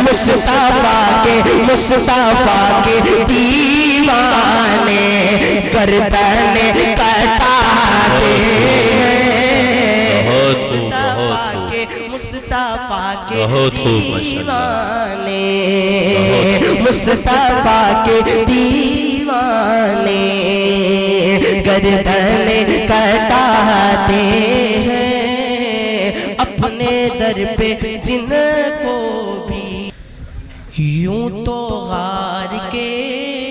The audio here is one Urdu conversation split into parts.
مصطفیٰ کے دیوانے گردن کٹاتے ہیں مصطفیٰ کے دیوانے مصطفیٰ کے دیوانے گردن کٹاتے ہیں اپنے در پہ جن کو بھی یوں تو غار کے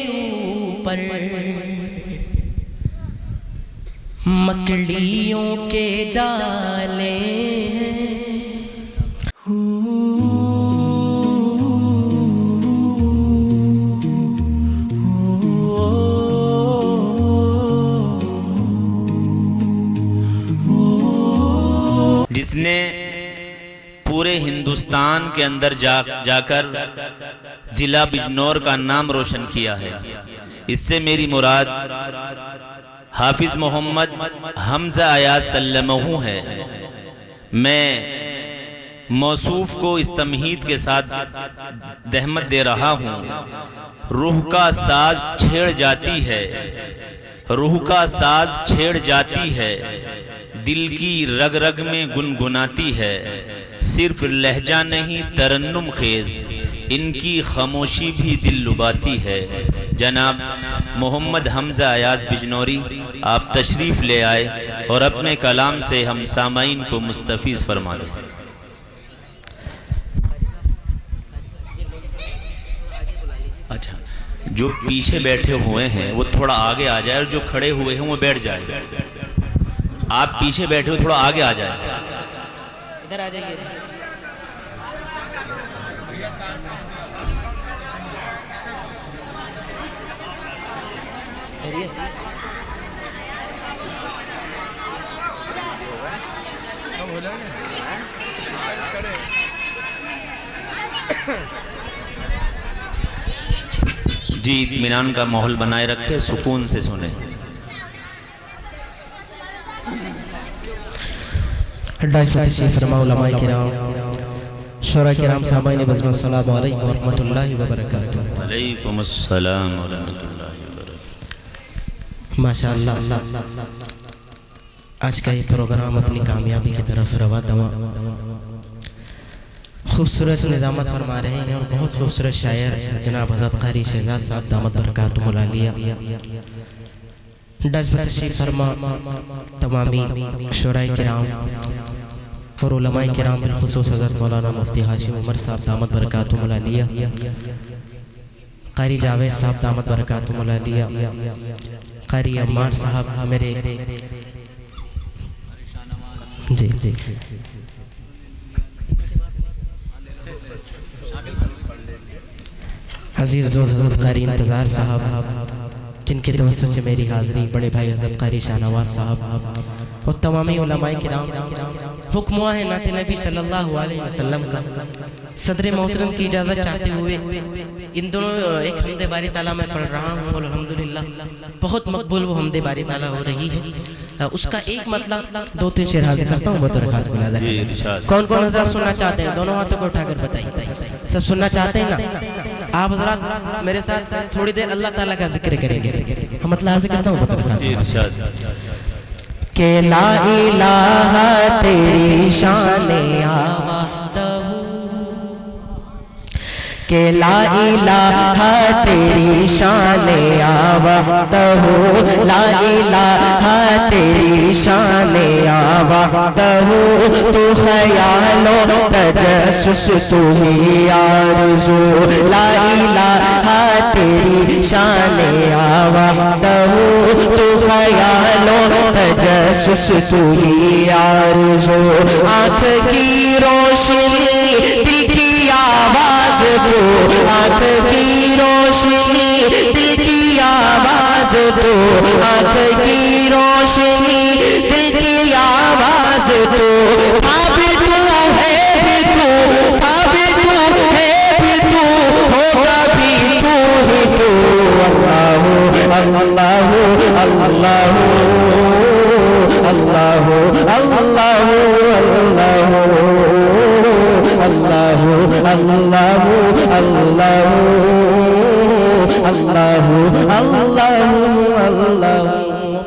اوپر مکڑیوں کے جالے ہیں جس نے پورے ہندوستان کے اندر جا کر ضلع بجنور کا نام روشن کیا ہے، اس سے میری مراد حافظ محمد حمزہ ایاز سلمہ ہے۔ میں موصوف کو اس تمہید کے ساتھ دہمت دے رہا ہوں، روح کا ساز چھیڑ جاتی ہے، روح کا ساز چھیڑ جاتی ہے، دل کی رگ رگ میں گنگناتی ہے، صرف لہجہ نہیں ترنم خیز، ان کی خاموشی بھی دل لباتی ہے۔ جناب محمد حمزہ ایاز بجنوری، آپ تشریف لے آئے اور اپنے کلام سے ہم سامعین کو مستفیض فرما دیں۔ اچھا، جو پیچھے بیٹھے ہوئے ہیں وہ تھوڑا آگے آ جائے اور جو کھڑے ہوئے ہیں وہ بیٹھ جائے۔ آپ پیچھے بیٹھے ہو، تھوڑا آگے آ جائے، ادھر آ جائیے۔ جی اطمینان کا ماحول بنائے رکھے، سکون سے سنیں۔ تشریف فرما علماء کرام، شورا کرام، سامعین بزم، السلام علیکم ورحمۃ اللہ وبرکاتہ۔ علیکم السلام ورحمۃ اللہ وبرکاتہ۔ ماشاءاللہ آج کا یہ پروگرام اپنی کامیابی کی طرف رواں دواں، خوبصورت نظامت فرما رہے ہیں اور بہت خوبصورت شاعر جناب حضرت قاری شہزاد صاحب دامت برکاتہم العالیہ ڈز پر تشریف فرما، تمامی شورائے کرام اور علماء کرام بالخصوص حضرت مولانا مفتی ہاشم عمر صاحب دامت برکاتہم العالیہ، قاری جاوید صاحب دامت برکاتہم العالیہ، قاری عمار صاحب میرے جی عزیز دوست حضرت قاری انتظار صاحب جن کے توسط سے میری حاضری، بڑے بھائی حضرت قاری شاہ نواز صاحب اور تمامی علماء کرام، حکم ہوا ہے نعت نبی صلی اللہ علیہ وسلم کا۔ صدر محترم کی اجازت چاہتے ہوئے ان دونوں ایک حمد باری تعالیٰ میں پڑھ رہا ہوں اور الحمدللہ بہت مقبول وہ حمد باری تعالیٰ ہو رہی ہے۔ اس کا ایک مطلب دو تین شعر حاضر کرتا ہوں بطور خاص بلادہ۔ کون کون حضرات سننا چاہتے ہیں؟ دونوں ہاتھوں کو اٹھا کر بتائیے۔ سب سننا چاہتے ہیں نا؟ آپ حضرات میرے ساتھ تھوڑی دیر اللہ تعالیٰ کا ذکر کریں گے۔ مطلب حاضر کرتا ہوں بطور خاص کہ لا الہ تیری شان آوادہ، کہ لا الہ تیری شان آوادہ، لا الہ تیری شان آوادہ، تو خیال و تجسس تو ہی آرزو، لا الہ تیری شان آوادہ، تو خیال و تجسس تو ہی آرزو، آنکھ کی روشنی دل کی آواز تو، آنکھ کی روشنی دل کی آواز تو، آنکھ کی روشنی دل کی آواز تو، تھا بھی تو ہے بھی تو، تھا بھی تو ہے بھی تو، ہوگا بھی تو ہی تو، اللہ اللہ اللہ اللہ اللہ اللہ اللہ اللہ اللہ اللہ اللہ۔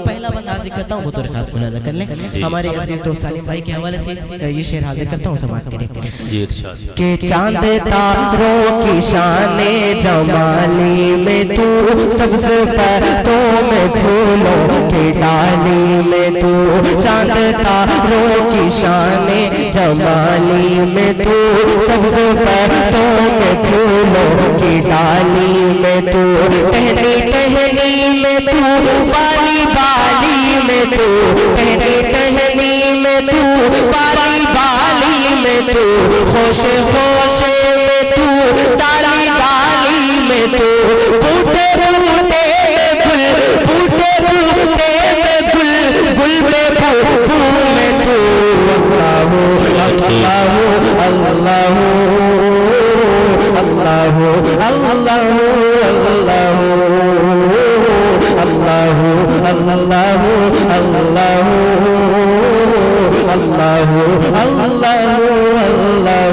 پہلا بند حاضر کرتا ہوں بطور خاص ملاحظہ کر لیں، ہمارے عزیز دوست سالم بھائی کے حوالے سے یہ شعر حاضر کرتا ہوں، سماعت کریں۔ جی ارشاد۔ کہ چاند تاروں کی شان جمالی میں تو، سبز پرتوں میں پھولوں کی ڈالی میں تو، چاند تاروں کی شان جمالی میں تو، سبز پرتوں میں پھولوں کی ڈالی میں تو، ٹہنی ٹہنی میں تو، بالی بالی میں تو، ٹہنی ٹہنی میں تو، بالی بالی میں تو، خوش خوش میں تو، ڈالی ڈالی میں تو، بوٹے بوٹے میں گل، بوٹے بوٹے میں گل، گل میں بھو میں تو، اللہ اللہ اللہ اللہ اللہ اللہ اللہ۔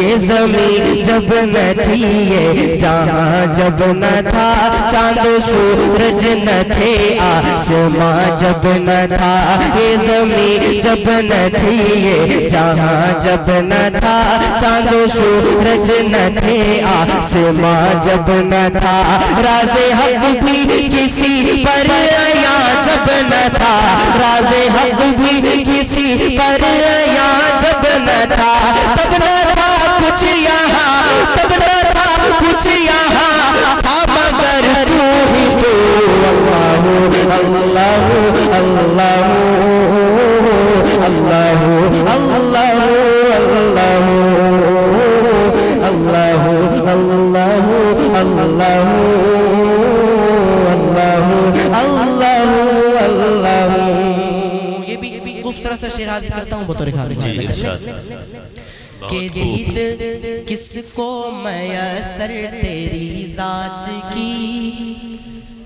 یہ زمین جب نہ تھی، یہ جہاں جب نہ تھا، چاند سورج نہ تھے، آسماں جب نہ تھا، یہ زمین جب نہ تھی، یہ جہاں جب نہ تھا، چاند سورج نہ تھے، آسماں جب نہ تھا، راز حق بھی کسی پر عیاں جب نہ تھا، راز حق بھی کسی پر عیاں جب نہ تھا، تب نہ تھا کچھ یہاں، تب نہ تھا کچھ یہاں، تھا مگر تو ہی تو، اللہ اللہ اللہ اللہ اللہ اللہ اللہ۔ یہ بھی خوبصورت سا شعر حاضر کرتا ہوں بطور خاص کہ دید کس کو میسر تیری ذات کی،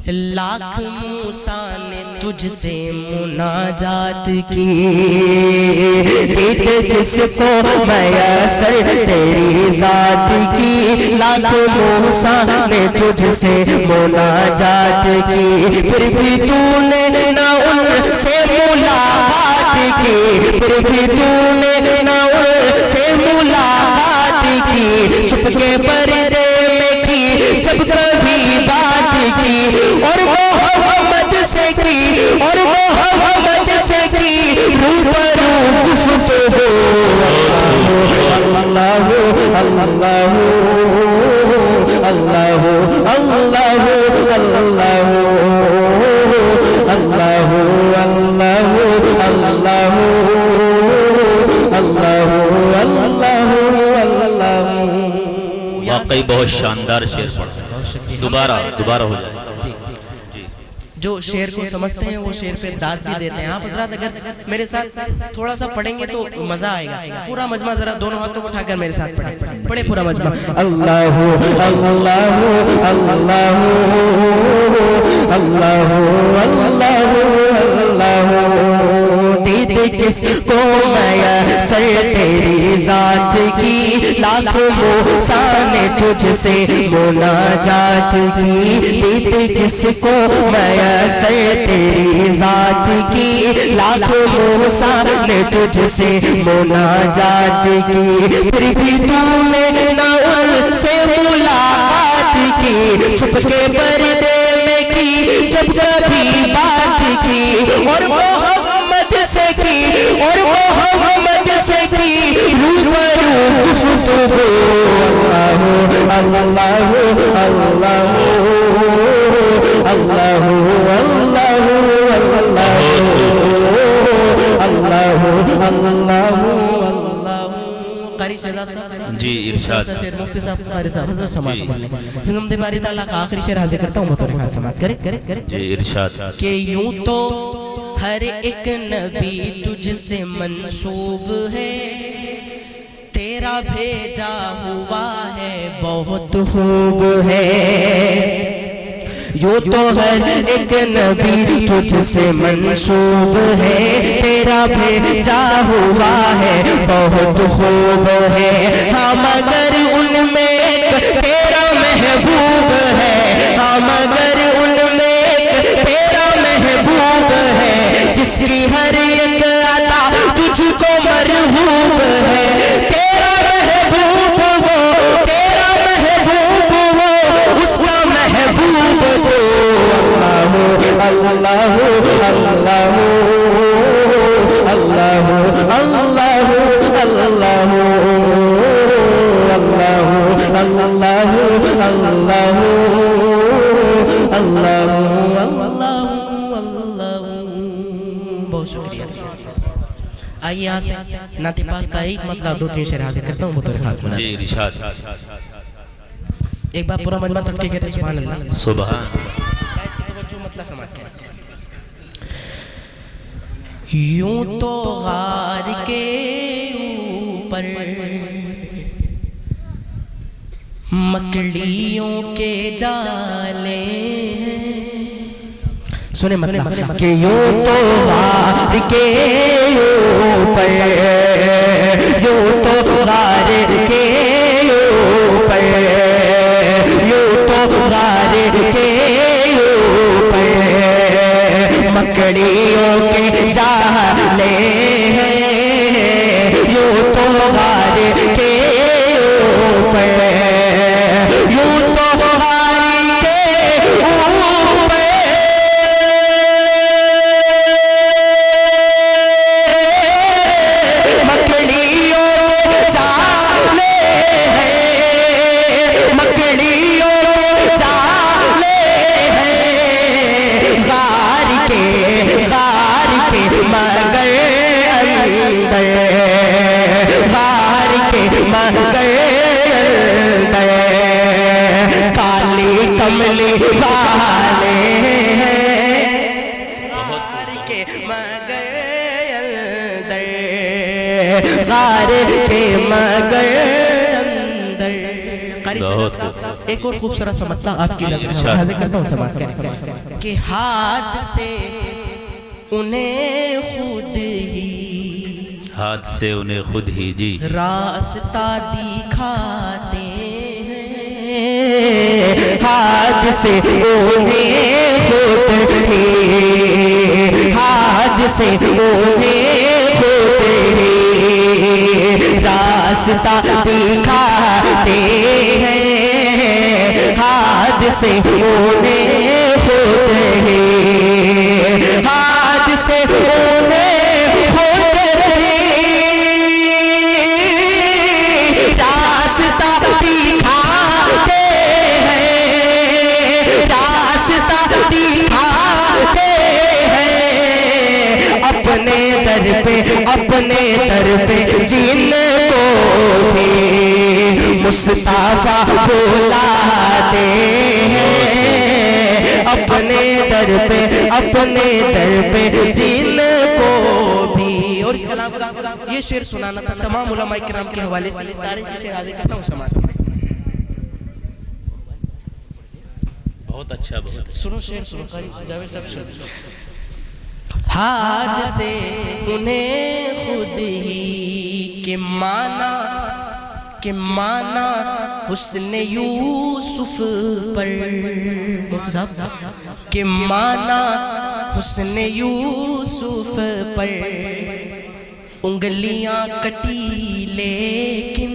لاکھ موسیٰ نے تجھ سے مناجات کی، دید کس کو میسر تیری ذات کی، لاکھ موسیٰ نے تجھ سے مناجات کی، پھر بھی تو نے نہ ان سے ملاقات کی، پھر بھی تو نے نہ ان سے ملاقات کی، چھپ کے پردے میں کی جب کبھی بات کی، اور محمد سے کی، اور محمد سے کی روبرو گفتگو، اللہ اللہ اللہ اللہ اللہ واقعی بہت شاندار شعر پڑھا ہے، دوبارہ ہو جائے۔ جو شعر کو سمجھتے ہیں وہ شعر پہ داد بھی دیتے ہیں۔ آپ حضرات اگر میرے ساتھ تھوڑا سا پڑھیں گے تو مزہ آئے گا۔ پورا مجمع ذرا دونوں ہاتھوں کو اٹھا کر میرے ساتھ پڑھیں، پڑھیں پورا مجمع۔ اللہ اللہ اللہ اللہ اللہ، دید کس کو میسر تیری ذات کی، لاکھ موسیٰ نے تجھ سے مناجات کی، دید کس کو میسر تیری ذات کی، لاکھ موسیٰ نے تجھ سے مناجات کی، پھر بھی تو نے نہ ان سے ملاقات کی، چھپ کے پردے میں کی جب کبھی بات کی، اور محمد سے کی، اور محمد سے کی روبرو گفتگو، اللہ اللہ اللہ اللہ اللہ اللہ اللہ۔ قاری شہزاد صاحب جی ارشاد۔ مفتی صاحب قاری صاحب حضرت سماعت کرنے حمد باری تعالیٰ کا آخری شعر حاضر کرتا ہوں بطور خاص، سماعت کریں۔ جی ارشاد۔ کہ یوں تو ہر ایک نبی تجھ سے منسوب ہے، تیرا بھیجا ہوا ہے بہت خوب ہے، یوں تو ہر ایک نبی تجھ سے منسوب ہے، تیرا بھیجا ہوا ہے بہت خوب ہے، ہاں مگر ان میں ایک تیرا محبوب ہے، ہاں مگر ان میں ایک تیرا محبوب ہے، جس کی ہر ایک عطا تجھ کو مرغوب ہے، تیرا محبوب وہ، تیرا محبوب وہ، اس کا محبوب تو اللہ اللہ اللہ اللہ اللہ اللہ اللہ اللہ۔ بہت شکریہ۔ آئیے یہاں سے نعت پاک کا ایک مطلب 2-3 شعر حاضر کرتا ہوں بطور خاص بنا۔ جی ارشاد۔ ایک بار پورا مجمع تک کے کہتے سبحان اللہ، سبحان۔ اس کی توجہ مطلب سماعت کریں۔ یوں تو غار کے اوپر مکڑیوں کے جالے ہیں، سنیں مطلب کہ یوں تو غار کے اوپر، یوں تو غار کے اوپر، یوں تو غار کے اوپر مکڑیوں کے جالے ہیں، یوں تو غار کے اوپر، یوں تو غار کے اوپر مکڑیوں کے جالے ہیں، مکڑیوں کے جالے ہیں، غار کے مگر اندر، غار کے مگر اندر کالی کملی والے ہیں، غار کے مگر اندر، غار کے مگر اندر۔ قاری صاحب ایک اور خوبصورت سا مطلب آپ کی نظر حاضر کرتا ہوں، سماعت کریں کہ ہاتھ سے انہیں خود ہی، ہاتھ سے انہیں خود ہی جی راستہ دکھاتے ہیں، ہاتھ سے انہیں خود ہی، ہاتھ سے انہیں خود ہی راستہ دکھاتے ہیں، ہاتھ سے انہیں خود ہی، ہاتھ سے انہیں خود ہی راستہ دکھاتے ہیں، راستہ دکھاتے ہیں، اپنے در پہ جن کو بھی مصطفیٰ بلاتے ہیں، اپنے در پہ جن کو بھی۔ اور اس کلام کا یہ شعر سنانا تھا تمام علماء کرام کے حوالے سے، سارے شعر حاضر کرتا ہوں، سماعت کریں۔ بہت اچھا، بہت اچھا۔ سنو شعر سنو، قاری جاوید صاحب سنو۔ ہاتھ سے انہیں خود ہی کہ مانا حسن یوسف پر، مفتی صاحب کہ مانا حسن یوسف پر انگلیاں کٹی لیکن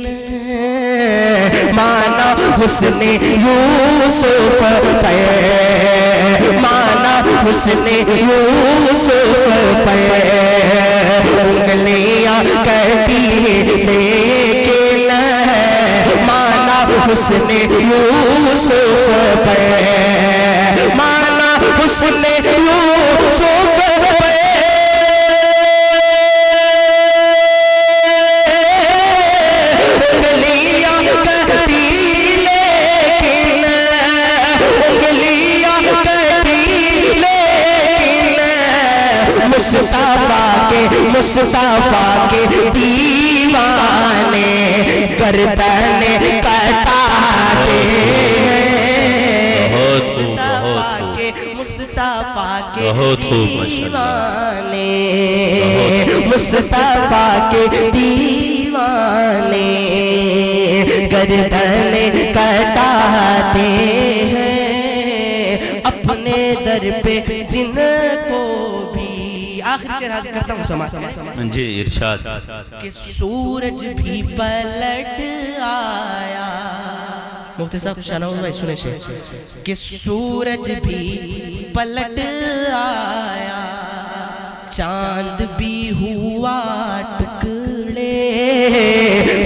مانا حسن یوسف پر، مانا حسن یوسف پر انگلیاں کٹی لیکن مانا حسن یوسف پر، مانا حسن یوسف پر انگلیاں کٹی لیکن، انگلیاں کٹی لیکن مصطفیٰ کے دیوانے گردن کٹاتے ہیں، بہت بہت خوب دیوانے مصطفیٰ کے دیوانے گردن کٹاتے ہیں اپنے در پہ جن کو بھی. آخری شعر حاضر کرتا ہوں سماعت کریں. جی ارشاد. کہ سورج بھی پلٹ آیا. مفتی صاحب شاہنواز بھائی سنے شعر. کہ سورج بھی پلٹ آیا چاند بھی ہوا ٹکڑے.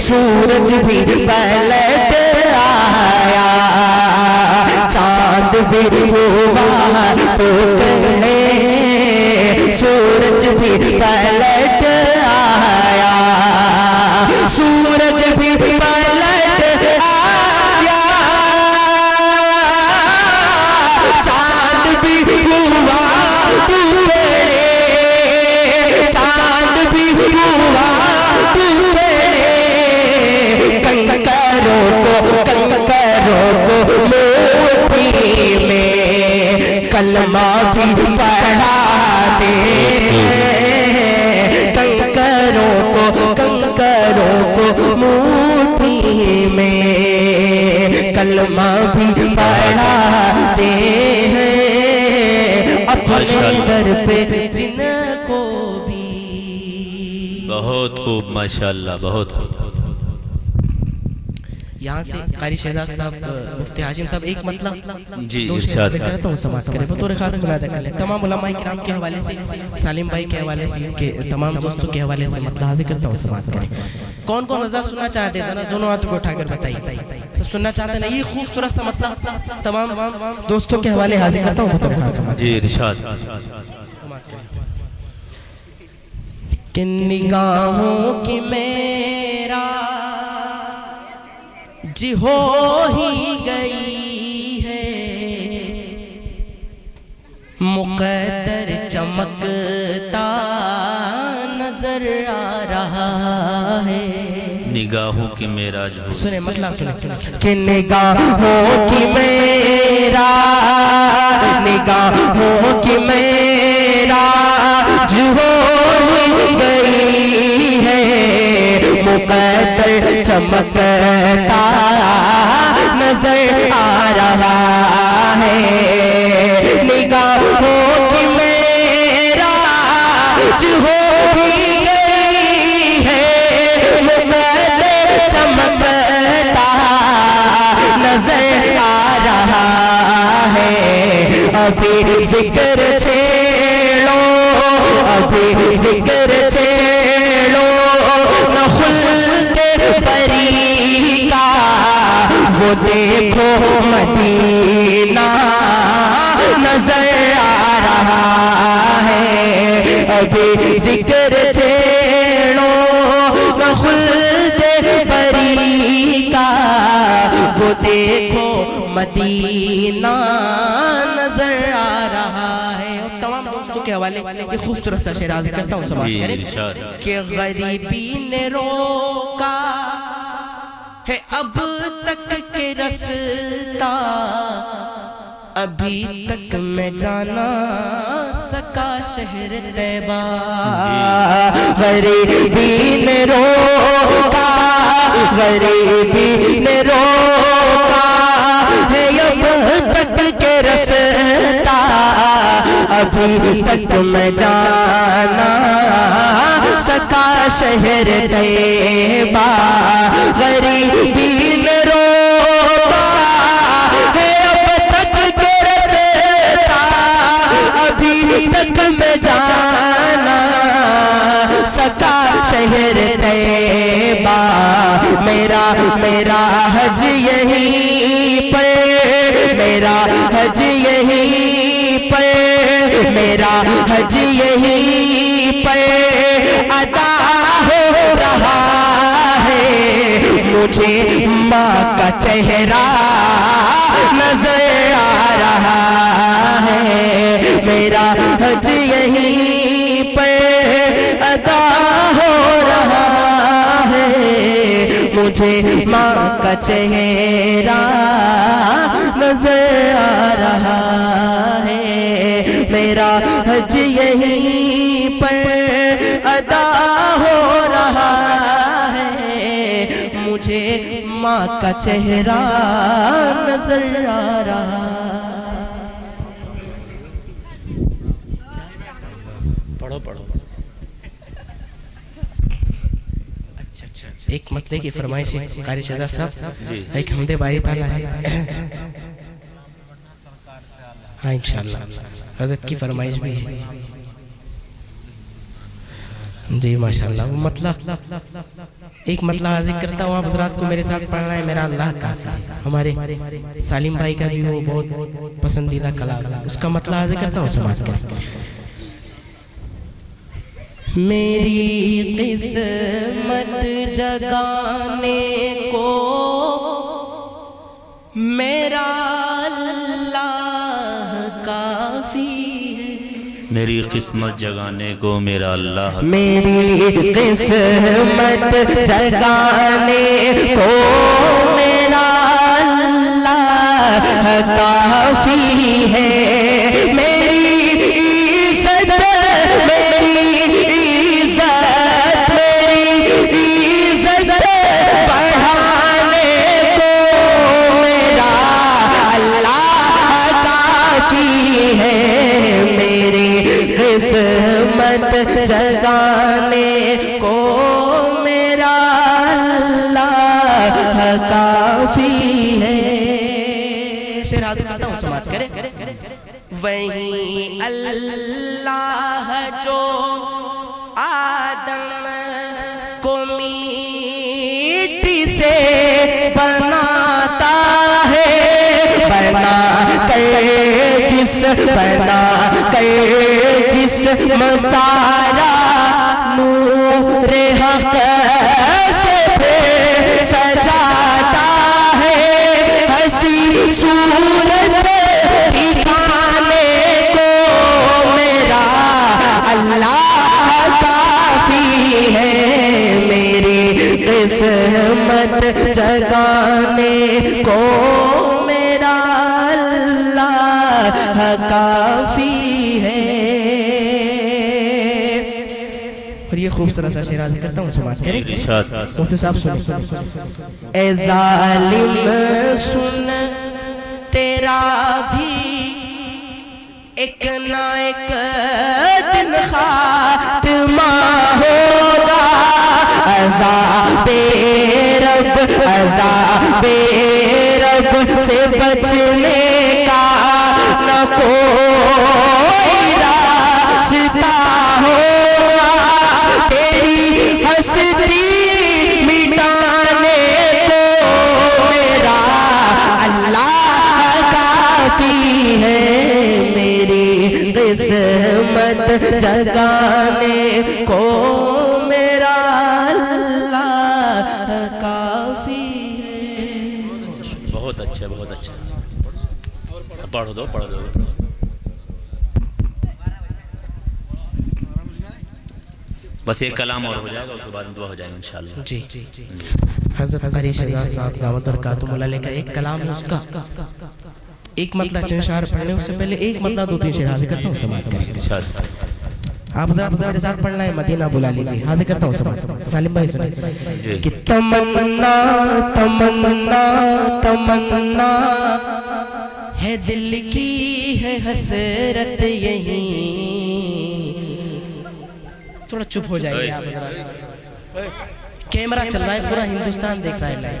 سورج بھی پلٹ آیا چاند بھی ہوا ٹکڑے. سورج بھی پلٹ آیا سورج بھی پلٹ آیا چاند بھی ہوا ٹکڑے. چاند بھی ہوا ٹکڑے. کنکروں کو موتی میں کلمہ بھی پڑھاتے ہیں. کنکروں کو موتی میں کلمہ بھی پڑھاتے ہیں اپنے در پہ جن کو بھی. بہت خوب ماشاءاللہ بہت خوب. یہاں سے قاری شہزاد صاحب مفتی حاشم صاحب ایک مطلب جی دو شعر ارشاد. کرتا ہوں سماعت کریں بطور خاص منادہ کر لیں. تمام علماء کرام کے حوالے سے سالم بھائی کے حوالے سے ان کے تمام دوستوں کے حوالے سے مطلب حاضر کرتا ہوں سماعت کریں. کون کون رضا سننا چاہتے تھے نا دونوں ہاتھوں کو اٹھا کر بتائیے. سب سننا چاہتے ہیں نا یہ خوبصورت سا مطلب تمام دوستوں کے حوالے حاضر کرتا ہوں بطور خاص سماعت. جی ارشاد. کہ نگاہوں کی میرا جی ہو ہی گئی ہے مقدر چمکتا نظر آ رہا ہے. نگاہوں کی معراج ہو. سنیں مطلب سنیں. کہ نگاہوں کی میرا نگاہوں کی میرا جو ہو گئی ہے مقدر چمکتا نظر آ رہا ہے. نگاہوں کی میرا جو ہو گئی ہے مقدر چمکتا نظر آ رہا ہے. ابھی ذکر چھیڑو ابھی ذکر چھیڑو نہ خلد پری کا وہ دیکھو مدینہ نظر آ رہا ہے. ابھی ذکر چھیڑو نہ خلد پری کا وہ دیکھو مدینہ نظر آ رہا ہے. اور تمام دوستوں کے حوالے یہ خوبصورت سا شعر حاضر کرتا ہوں سماعت کریں. کہ غریبی نے روکا ہے اب تک کے رستا ابھی تک میں جانا سکا شہر طیبہ. غریبی نے روکا غریبی نے روکا ہے اب تک کے رستا ابھی تک میں جانا سکا شہر طیبہ. غریبی نے روکا ہے اب تک کے رستا ابھی تک میں جانا سکا شہر طیبہ. میرا حج یہیں پر میرا حج یہیں پر میرا حج یہیں پر ادا ہو رہا ہے. مجھے ماں کا چہرہ نظر آ رہا ہے. میرا حج یہیں پر ادا ہو رہا ہے. مجھے ماں کا چہرہ نظر آ رہا ہے، میرا حج یہیں پر ادا ہو رہا ہے، مجھے ماں کا چہرہ نظر آ رہا ہے۔ پڑھو پڑھو۔ ایک مطلع کی فرمائش ہے قاری شہزاد صاحب، جی ایک حمد باری تعالیٰ ہے، ہاں انشاءاللہ حضرت کی فرمائش بھی ہے جی ماشاءاللہ۔ وہ مطلع ایک مطلع ذکر کرتا ہوں، آپ حضرات کو میرے ساتھ پڑھنا ہے، میرا اللہ کافی ہے۔ ہمارے سالم بھائی کا بھی وہ بہت پسندیدہ کلام ہے، اس کا مطلع ذکر کرتا ہوں، سماعت کریں۔ میری قسمت جگانے کو میرا اللہ کافی ہے، میری قسمت جگانے کو میرا اللہ، میری قسمت جگانے کو میرا اللہ کافی ہے، میری عزت بڑھانے کو میرا اللہ کافی ہے، میری قسمت جگانے کو میرا اللہ کافی ہے۔ شعر حاضر کرتا ہوں، سماعت کرے۔ وہیں اللہ جو آدم کو مٹی سے بناتا ہے، بنا کر جسم سارا نور حق سے پھر سجاتا ہے، ہنسی صورت دکھانے کو میرا اللہ کافی ہے، میری قسمت جگانے کو میرا اللہ کافی ہے۔ اور یہ خوبصورت سا شعر ذکر کرتا ہوں، سماعت کریں۔ مفتی صاحب سنیں۔ اے ظالم سن، تیرا بھی ایک نہ ایک دن خاتمہ ہوگا، عذاب رب سے بچنے کا نہ کوئی راستہ ہوگا، تیری ہستی مٹانے کو میرا اللہ کافی ہے، میری قسمت جگانے کو میرا اللہ کافی ہے۔ بہت اچھا بہت اچھا، پڑھ دو پڑھ دو۔ بس ایک کلام اور ہو جائے گا، اس کے بعد دعا ہو جائے گا انشاءاللہ۔ جی حضرت قاری شہزاد صاحب دعوت برکاتہ اللہ علیہ کا ایک کلام ہے، اس کا ایک مطلع چند اشعار پڑھنے اس سے پہلے ایک مطلع دو تین شعر حاضر کرتا ہوں، سماعت کریں۔ آپ حضرات میرے ساتھ پڑھنا ہے، مدینہ بلا لیجیے، حاضر کرتا ہوں سماعت۔ سالم بھائی سنیں۔ کہ تمنا تمنا تمنا ہے دل کی ہے حسرت یہیں، تھوڑا چپ ہو جائیے آپ حضرات، کیمرہ چل رہا ہے، پورا ہندوستان دیکھ رہا ہے،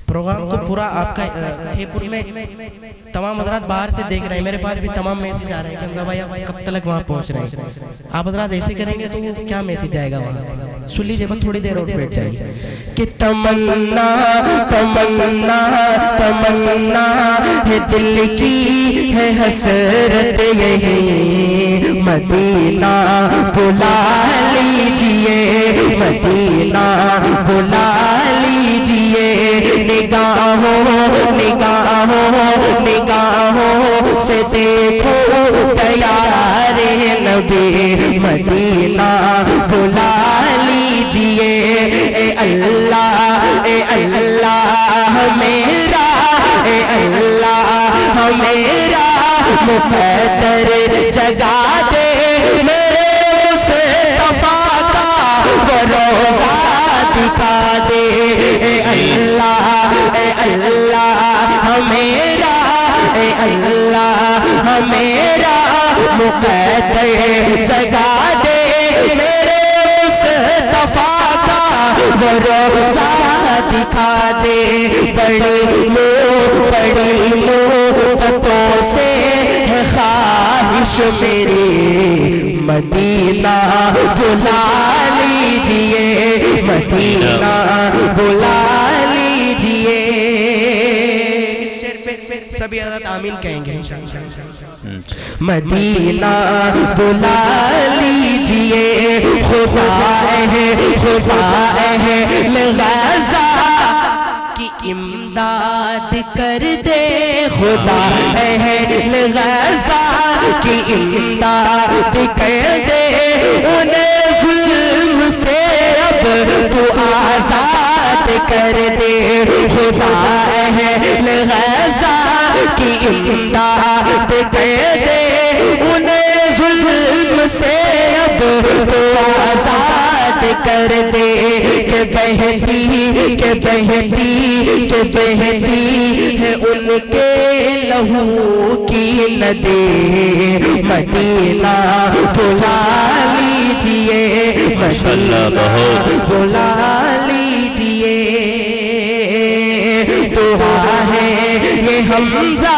پروگرام کو پورا آپ کا تھے پور میں تمام حضرات باہر سے دیکھ رہے ہیں، میرے پاس بھی تمام میسیج آ رہے ہیں کہ حمزہ بھائی آپ کب تک وہاں پہنچ رہے ہیں۔ آپ حضرات ایسے کریں گے تو کیا میسیج آئے گا وہاں، سن لیجئے، بس تھوڑی دیر اور بیٹھ جائیے۔ کہ تمنا تمنا تمنا ہے دل کی ہے حسرت یہی، مدینہ بلا لیجئے، مدینہ بلا لیجئے، نگاہوں نگاہوں نگاہوں سے دیکھو پیارے نبی، مدینہ بلا لیجئے، اے اللہ میرا مقدر جگا دے میرے مصطفیٰ کا وہ روزہ دکھا دے اے اللہ ہمیرا اے اللہ ہمیرا مقدر جگا دے میرے مصطفیٰ کا وہ روزہ دکھا دے بڑی مدتوں سے ہے خواہش میری مدینہ بلا لیجئے مدینہ بلا لیجئے اس شعر پہ سبھی حضرات آمین کہیں گے مدینہ بلا لیجئے خدا اہل غزہ کی امداد کر دے خدا اہل غزہ کی امداد کر دے انہیں ظلم سے اب تو آزاد کر دے خدا اہل غزہ کی امداد کر دے انہیں ظلم سے اب تو آزاد کر دے کہ بہتی ہے ان کے لہو کی ندی مدینہ بلا لیجئے مدینہ بلا لیجئے دعا ہے یہ حمزہ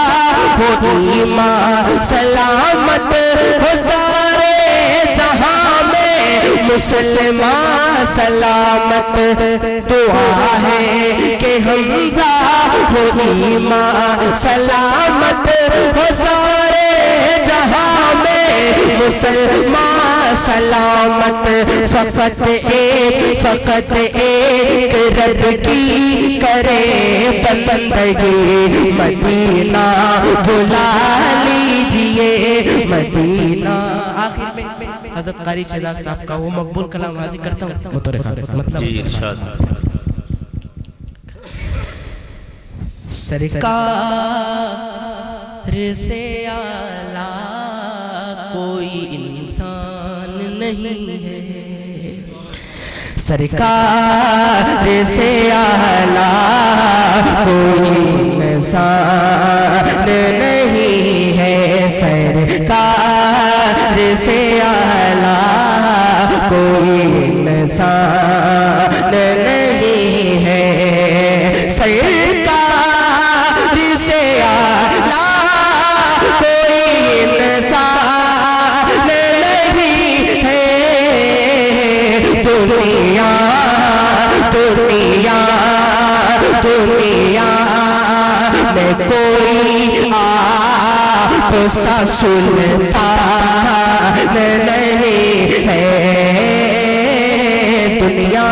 ہو ایمان سلامت ہو سارے جہاں میں مسلمان سلامت دعا ہے کہ حمزہ ہو ایمان سلامت ہو سارے جہاں میں مسلمان سلامت فقط ایک رب کی کرے بندگی مدینہ بلا لیجئے مدینہ آخر میں حضرت قاری شہزاد صاحب کا وہ مقبول کلام حاضر کرتا ہوں مطلب جی ارشاد سرکار سے اعلیٰ کوئی انسان نہیں ہے سرکار سے اعلیٰ کوئی انسان نہیں ہے سرکار سے اعلیٰ کوئی انسان نہیں ہے سرکار سے اعلیٰ کوئی انسان نہیں ہے دنیا میں کوئی آپ سا سلطان نہیں ہے دنیا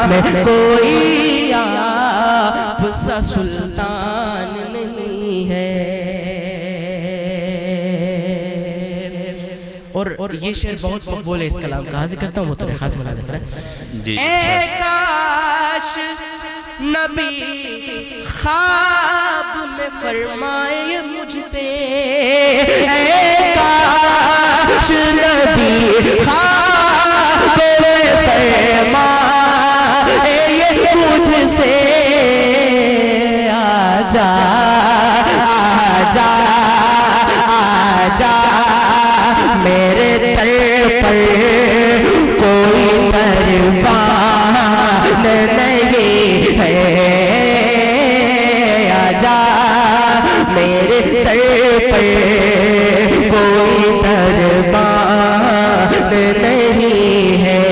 میں کوئی آپ سا سلطان نہیں ہے اور یہ شعر بہت مقبول ہے اس کلام کا حاضر کرتا ہوں محترم خاص ملاحظہ کریں اے کاش نبی خواب میں فرمائے مجھ سے اے کاش نبی خواب میں فرمائے مجھ سے آجا میرے در پر کوئی دربان نہیں ہے آجا میرے در پر کوئی دربان نہیں ہے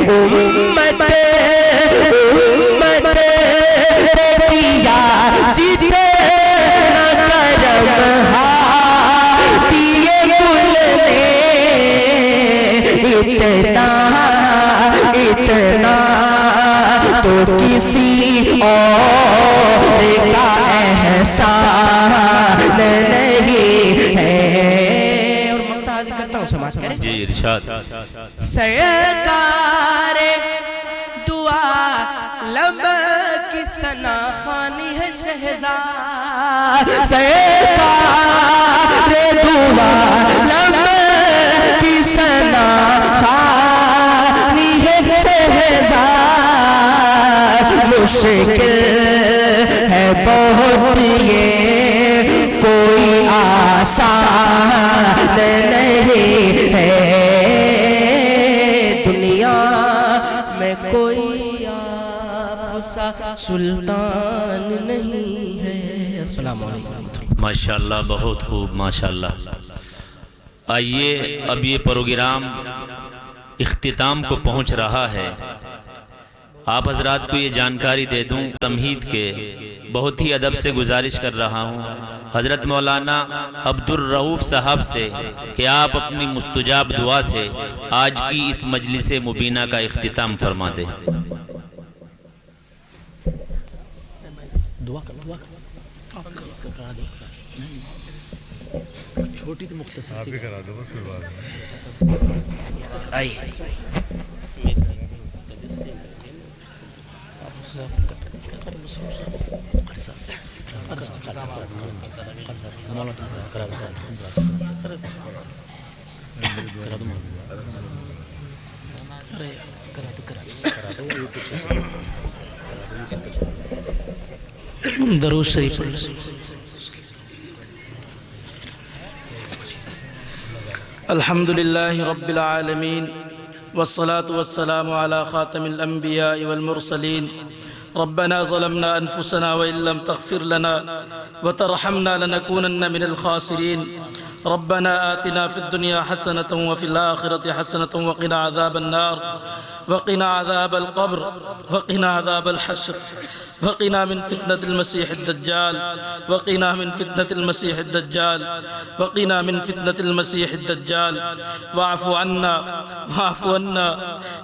امت پیا جتنا کرم پیے گل نے اتنا تو کسی اور کا احسان نہیں ہے اور مقطع کرتا ہوں سماعت کریں جی ارشاد سرکار دعا لب کی ثنا خوانی ہے شہزاد سرکار دو عالم کی ثنا خوانی ہے شہزاد مشکل ہے بہت یہ کوئی آسان نہیں ہے دنیا میں کوئی آپ سا سلطان نہیں ہے۔ السلام علیکم۔ ماشاءاللہ، بہت خوب، ماشاءاللہ۔ آئیے اب یہ پروگرام اختتام کو پہنچ رہا ہے۔ آپ حضرات کو یہ جانکاری دے دوں تمہید کے بہت ہی ادب سے گزارش کر رہا ہوں حضرت مولانا عبدالرؤف صاحب سے کہ آپ اپنی مستجاب دعا سے آج کی اس مجلس مبینہ کا اختتام فرما دیں۔ چھوٹی تو مختصر آپ بھی کرا دو بس کوئی بات نہیں۔ آئیے درود شریف پڑھ لیں۔ الحمد لله رب العالمين والصلاة والسلام على خاتم الأنبياء والمرسلين ربنا ظلمنا أنفسنا وإن لم تغفر لنا وترحمنا لنكونن من الخاسرين ربنا آتنا في الدنيا حسنة وفي الآخرة حسنة وقنا عذاب النار وقنا عذاب القبر وقنا عذاب الحشر وقنا من فتنة المسيح الدجال وقنا من فتنة المسيح الدجال وقنا من فتنة المسيح الدجال واعف عنا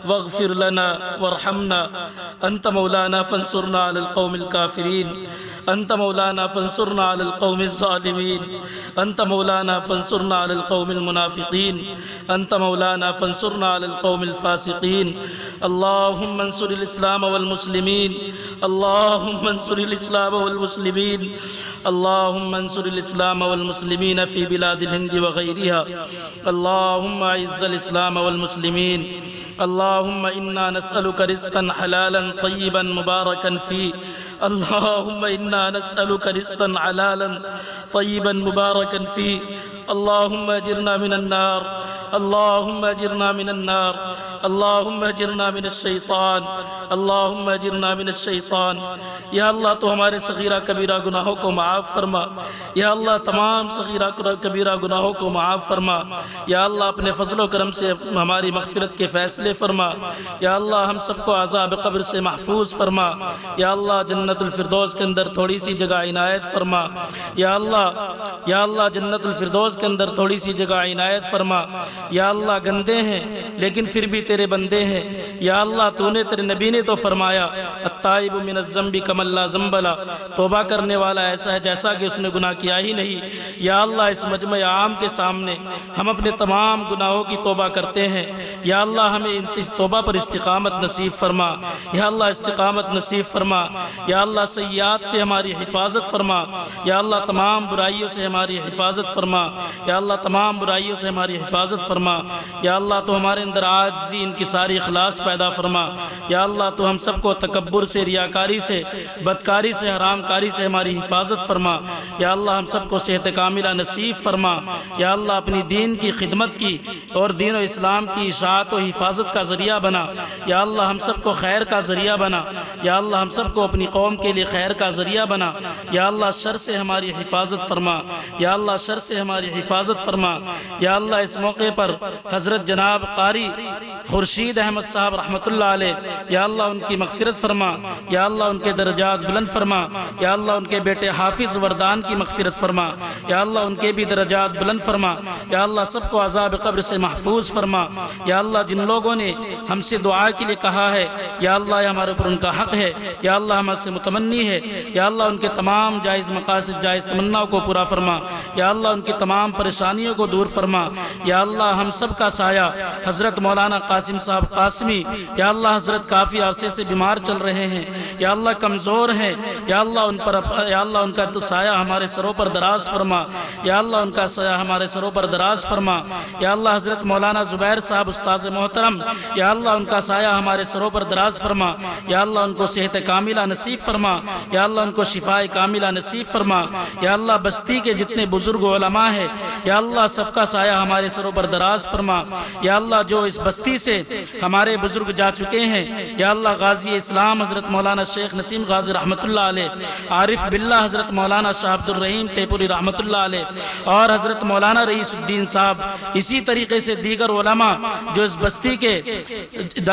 واغفر لنا وارحمنا أنت مولانا فانصرنا على القوم الكافرين أنت مولانا فانصرنا على القوم الظالمين أنت مولانا فانصرنا على القوم المنافقين أنت مولانا فانصرنا على القوم الفاسقين اللهم انصر الإسلام والمسلمين اللهم انصر الإسلام والمسلمين اللهم انصر الإسلام والمسلمين في بلاد الهند وغيرها اللهم أعز الإسلام والمسلمين اللهم إنا نسألك رزقا حلالا طيبا مباركا فيه اللهم إنا نسألك رزقا حلالا طيبا مباركا فيه اللهم أجرنا من النار اللهم أجرنا من النار اللهم أجرنا من الشيطان اللهم أجرنا من الشيطان یا اللہ تو ہمارے صغیرہ کبیرہ گناہوں کو معاف فرما یا اللہ تمام صغیرہ کبیرہ گناہوں کو معاف فرما یا اللہ اپنے فضل و کرم سے ہماری مغفرت کے فیصلے فرما یا اللہ ہم سب کو عذاب قبر سے محفوظ فرما یا اللہ جنت الفردوس کے اندر تھوڑی سی جگہ عنایت فرما یا اللہ جنت الفردوس کے اندر تھوڑی سی جگہ عنایت فرما یا اللہ گندے ہیں لیکن پھر بھی تیرے بندے ہیں یا اللہ تو نے تیرے نبی نے تو فرمایا التائب من الذنب کمن لا ذنب له توبہ کرنے والا ایسا ہے جیسا کہ اس نے گناہ کیا ہی نہیں یا اللہ اس مجمع عام کے سامنے ہم اپنے تمام گناہوں کی توبہ کرتے ہیں یا اللہ ہمیں اس توبہ پر استقامت نصیب فرما یا اللہ استقامت نصیب فرما یا اللہ سیئات سے ہماری حفاظت فرما یا اللہ تمام برائیوں سے ہماری حفاظت فرما یا اللہ تمام برائیوں سے ہماری حفاظت فرما یا اللہ تو ہمارے اندر عاجزی انکساری اخلاص پیدا فرما یا اللہ تو ہم سب کو تکبر سے ریاکاری سے بدکاری سے حرام کاری سے ہماری حفاظت فرما یا اللہ ہم سب کو صحت کاملہ نصیب فرما یا اللہ اپنی دین کی خدمت کی اور دین و اسلام کی اشاعت و حفاظت کا ذریعہ بنا یا اللہ ہم سب کو خیر کا ذریعہ بنا یا اللہ ہم سب کو اپنی قوم کے لیے خیر کا ذریعہ بنا یا اللہ شر سے ہماری حفاظت فرما یا اللہ شر سے ہماری حفاظت فرما یا اللہ اس موقع پر حضرت جناب قاری خورشید احمد صاحب رحمۃ اللہ علیہ یا اللہ ان کی مغفرت فرما یا اللہ ان کے درجات بلند فرما یا اللہ ان کے بیٹے حافظ وردان کی مغفرت فرما یا اللہ ان کے بھی درجات بلند فرما یا اللہ سب کو عذاب قبر سے محفوظ فرما یا اللہ جن لوگوں نے ہم سے دعا کے لیے کہا ہے یا اللہ یہ ہمارے اوپر ان کا حق ہے یا اللہ ہم سے متمنی ہے یا اللہ ان کے تمام جائز مقاصد جائز تمناؤں کو پورا فرما یا اللہ ان کی تمام پریشانیوں کو دور فرما یا اللہ اللہ ہم سب کا سایہ حضرت مولانا قاسم صاحب قاسمی یا اللہ حضرت کافی عرصے سے بیمار چل رہے ہیں یا اللہ کمزور ہیں یا اللہ ان کا تو سایہ ہمارے سروں پر دراز فرما یا اللہ ان کا سایہ ہمارے سروں پر دراز فرما یا اللہ حضرت مولانا زبیر صاحب استاذ محترم یا اللہ ان کا سایہ ہمارے سروں پر دراز فرما یا اللہ ان کو صحت کاملہ نصیب فرما یا اللہ ان کو شفاء کاملہ نصیب فرما یا اللہ بستی کے جتنے بزرگ علماء ہیں یا اللہ سب کا سایہ ہمارے سروں پر دراز فرما یا اللہ جو اس بستی سے ہمارے بزرگ جا چکے ہیں یا اللہ غازی اسلام حضرت مولانا شیخ نسیم غازی رحمۃ اللہ علیہ، عارف باللہ حضرت مولانا شاہ عبد الرحیم تیپوری رحمۃ اللہ علیہ، اور حضرت مولانا رئیس الدین صاحب، اسی طریقے سے دیگر علماء جو اس بستی کے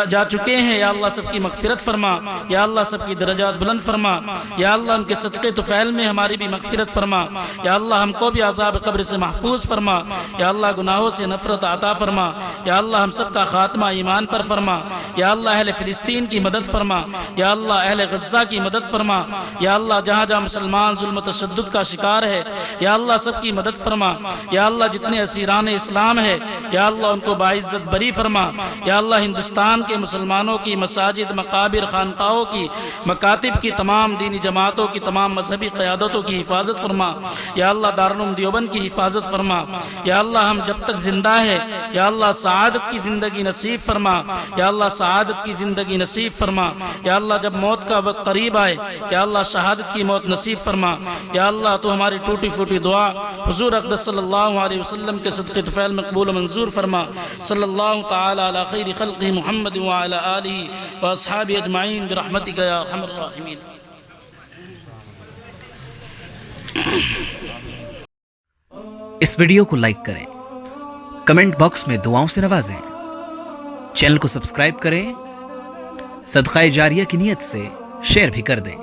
جا چکے ہیں یا اللہ سب کی مغفرت فرما یا اللہ سب کی درجات بلند فرما یا اللہ ان کے صدقے طفیل میں ہماری بھی مغفرت فرما یا اللہ ہم کو بھی عذاب قبر سے محفوظ فرما یا اللہ گناہوں سے نفرت عطا فرما یا اللہ ہم سب کا خاتمہ ایمان پر فرما یا اللہ اہل فلسطین کی مدد فرما یا اللہ اہل غزہ کی مدد فرما یا اللہ جہاں جہاں مسلمان ظلم و تشدد کا شکار ہے یا اللہ سب کی مدد فرما یا اللہ جتنے اسیران اسلام ہے یا اللہ ان کو باعزت بری فرما یا اللہ ہندوستان کے مسلمانوں کی مساجد، مقابر، خانقاہوں کی، مکاتب کی تمام دینی جماعتوں کی تمام مذہبی قیادتوں کی حفاظت فرما یا اللہ دارالعلوم دیوبند کی حفاظت فرما یا اللہ ہم جب تک زندہ ہے یا اللہ سعادت کی زندگی نصیب فرما یا اللہ سعادت کی زندگی نصیب فرما یا اللہ جب موت کا وقت قریب آئے یا اللہ شہادت کی موت نصیب فرما یا اللہ تو ہماری ٹوٹی پھوٹی دعا حضور اقدس صلی اللہ علیہ وسلم کے صدقے طفیل مقبول و منظور فرما صلی اللہ تعالی علی خیر خلقہ محمد وعلی آلہ واصحابہ اجمعین برحمتک یا ارحم الراحمین۔ اس ویڈیو کو لائک کریں، کمنٹ باکس میں دعاؤں سے نوازیں، چینل کو سبسکرائب کریں، صدقہ جاریہ کی نیت سے شیئر بھی کر دیں۔